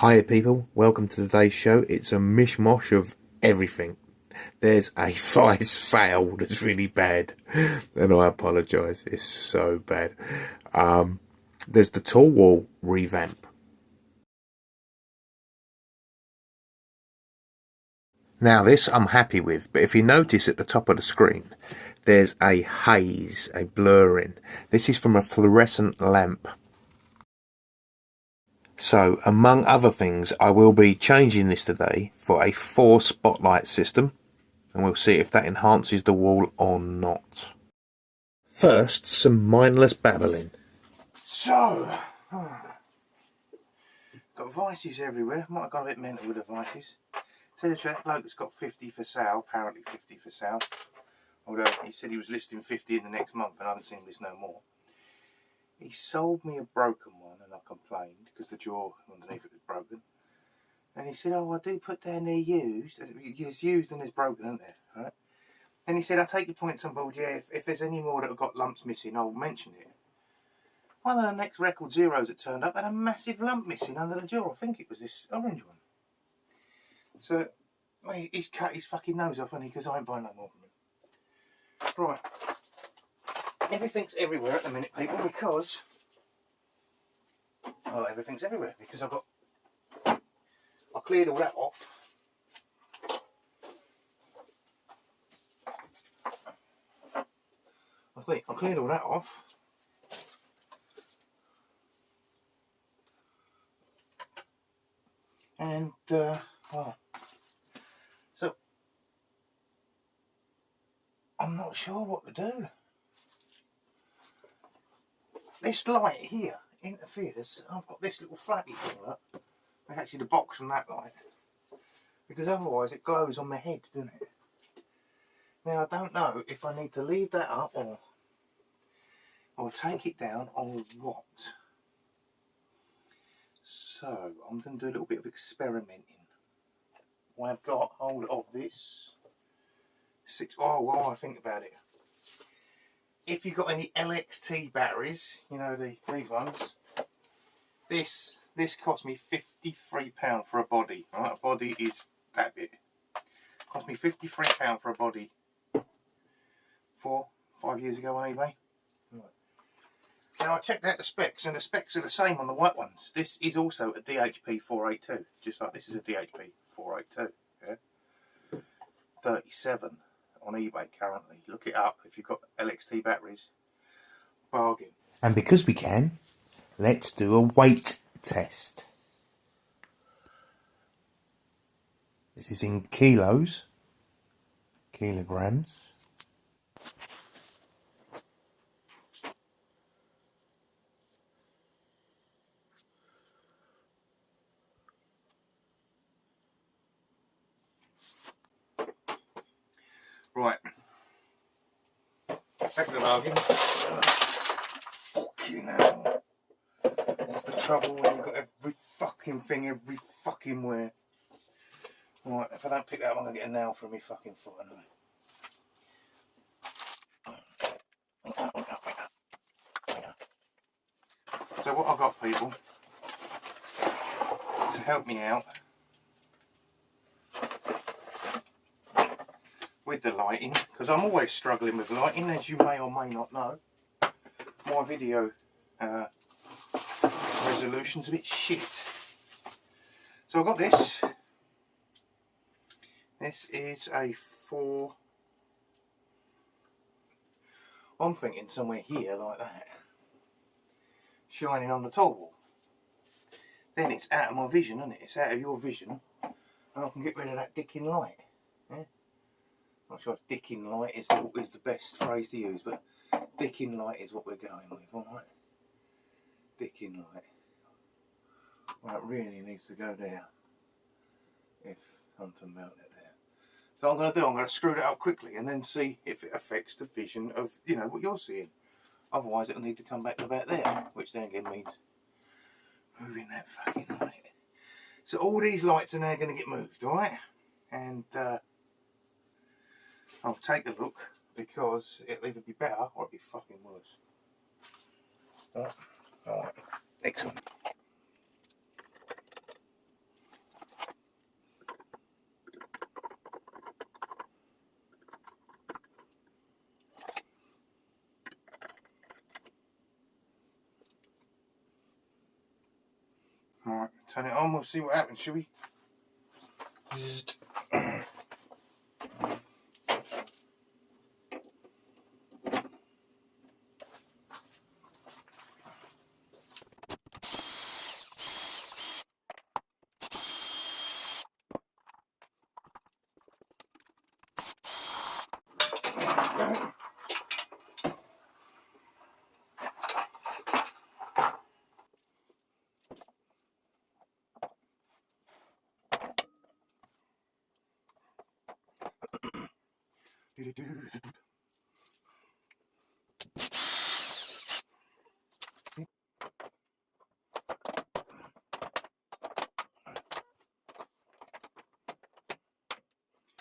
Hiya people, welcome to today's show. It's a mishmash of everything. There's a vise fail that's really bad, and I apologise, it's so bad. There's the tool wall revamp. Now this I'm happy with, but if you notice at the top of the screen, there's a haze, a blurring. This is from a fluorescent lamp. So, among other things, I will be changing this today for a 4 spotlight system, and we'll see if that enhances the wall or not. First, some mindless babbling. So, got vices everywhere. Might have gone a bit mental with the vices. Tell you that bloke has got 50 for sale, apparently 50 for sale. Although he said he was listing 50 in the next month, and I haven't seen him list no more. He sold me a broken one, and I complained because the jaw underneath it was broken. And he said, "Oh, I do put down there used. It's used and it's broken, isn't it? Right?" And he said, "I'll take your points on board. Yeah, if there's any more that have got lumps missing, I'll mention it." One of the next record zeros that turned up had a massive lump missing under the jaw. I think it was this orange one. So he's cut his fucking nose off, and he goes, "I ain't buying no more from him." Right. Everything's everywhere at the minute, people, because everything's everywhere because I cleared all that off. I cleared all that off. And so I'm not sure what to do. This light here interferes. I've got this little flappy thing, look. That's actually the box from that light. Because otherwise it glows on my head, doesn't it? Now I don't know if I need to leave that up or take it down or what. So I'm going to do a little bit of experimenting. I've got hold of this. While I think about it. If you've got any LXT batteries, you know these ones, this cost me £53 for a body. Right, a body is that bit. Cost me £53 for a body 4-5 years ago on eBay. Right. Now I checked out the specs, and the specs are the same on the white ones. This is also a DHP 482, just like this is a DHP 482. Yeah, 37 on eBay currently. Look it up if you've got LXT batteries. Bargain. And because we can, let's do a weight test. This is in kilograms. Right. Back to the bargain. Fucking hell. This is the trouble when you've got every fucking thing every fucking where. Right, if I don't pick that up, I'm going to get a nail from my fucking foot anyway. So what I've got, people, to help me out with the lighting, because I'm always struggling with lighting, as you may or may not know. My video resolution's a bit shit. So I've got this. This is a 4. I'm thinking somewhere here like that, shining on the tool wall. Then it's out of my vision, isn't it? It's out of your vision, and I can get rid of that dicking light. Yeah? Not sure if dicking light is the best phrase to use, but dicking light is what we're going with, alright? Dicking light. Well, it really needs to go there if I'm to mount it there. So what I'm going to screw it up quickly and then see if it affects the vision of, you know, what you're seeing. Otherwise it'll need to come back to about there, which then again means moving that fucking light. So all these lights are now going to get moved, alright? And I'll take a look, because it'll either be better or it'll be fucking worse. Alright, excellent. Right, turn it on, we'll see what happens, shall we?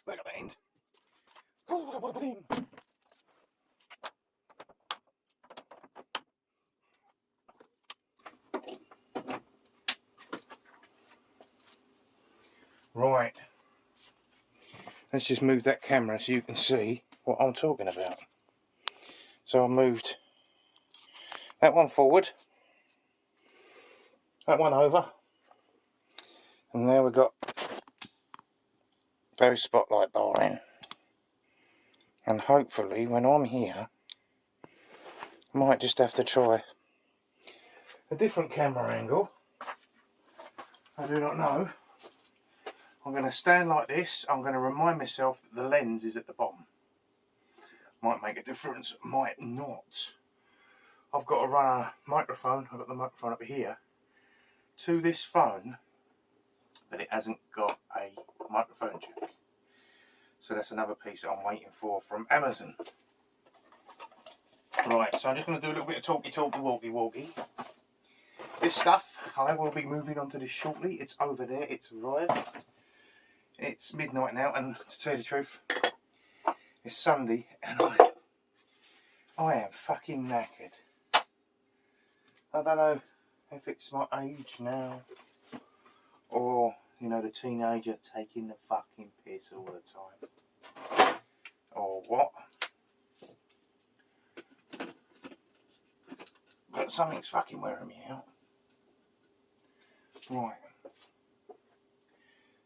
Look at the end. Right, let's just move that camera so you can see what I'm talking about. So I moved that one forward, that one over, and there we've got those spotlight bar in. And hopefully when I'm here, I might just have to try a different camera angle. I do not know. I'm going to stand like this. I'm going to remind myself that the lens is at the bottom. Might make a difference, might not. I've got to run a microphone, I've got the microphone up here, to this phone, but it hasn't got a microphone jack. So that's another piece that I'm waiting for from Amazon. Right, so I'm just going to do a little bit of walkie. This stuff, I will be moving on to this shortly. It's over there, it's arrived. It's midnight now, and to tell you the truth, it's Sunday, and I am fucking knackered. I don't know if it's my age now, or, you know, the teenager taking the fucking piss all the time, or what. But something's fucking wearing me out. Right.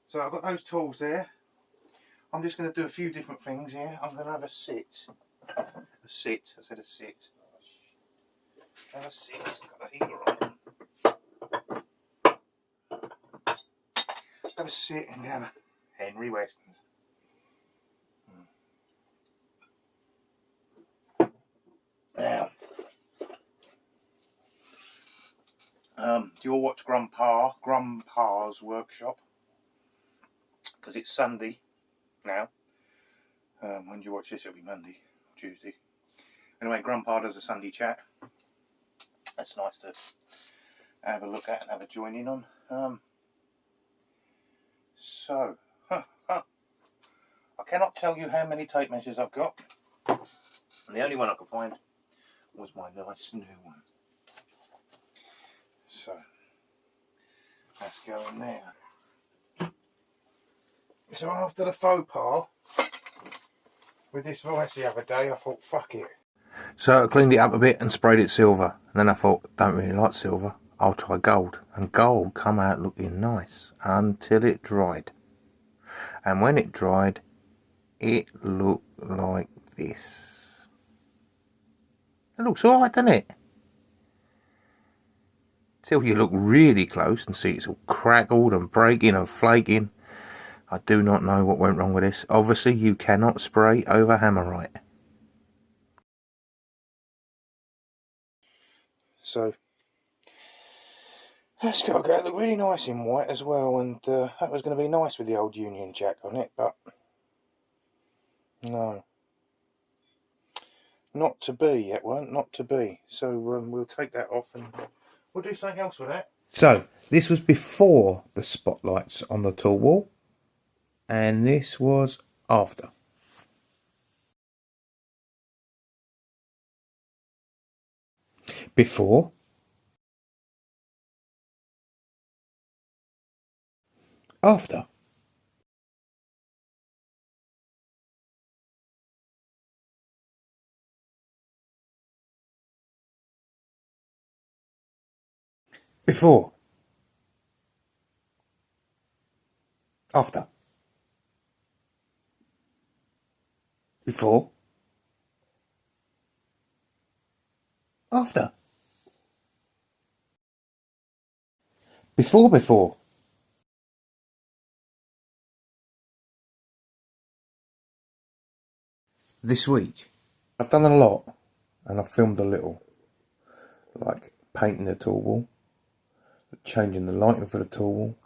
So I've got those tools there. I'm just going to do a few different things here. I'm going to have a sit. I said a sit. Have a sit. Got the heater on. Have a sit and have a Henry Weston's. Now, do you all watch Grandpa's Workshop? Because it's Sunday now. When you watch this, it'll be Monday, Tuesday. Anyway, Grandpa does a Sunday chat. That's nice to have a look at and have a join in on. I cannot tell you how many tape measures I've got. And the only one I could find was my nice new one. So that's going there. So after the faux pas with this vise the other day, I thought, fuck it. So I cleaned it up a bit and sprayed it silver. And then I thought, don't really like silver, I'll try gold. And gold come out looking nice until it dried. And when it dried, it looked like this. It looks alright, doesn't it? Till you look really close and see it's all crackled and breaking and flaking. I do not know what went wrong with this. Obviously you cannot spray over hammerite. So that's got to look really nice in white as well, and that was going to be nice with the old Union Jack on it, but no. Not to be, it weren't, not to be. So we'll take that off and we'll do something else with that. So this was before the spotlights on the tool wall, and this was after. Before, after. Before. After. Before. After. Before. This week, I've done a lot, and I've filmed a little. Like painting the tool wall, changing the lighting for the tool wall,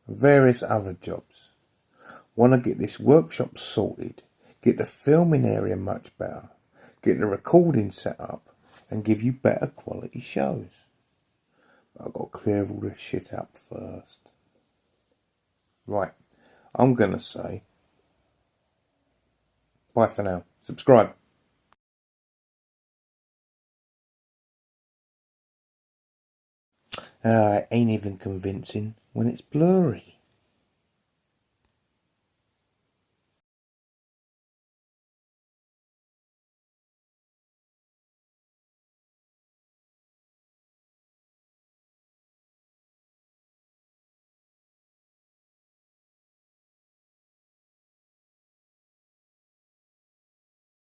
and various other jobs. Want to get this workshop sorted, get the filming area much better, get the recording set up, and give you better quality shows. But I've got to clear all this shit up first. Right, I'm going to say bye for now. Subscribe. It ain't even convincing when it's blurry.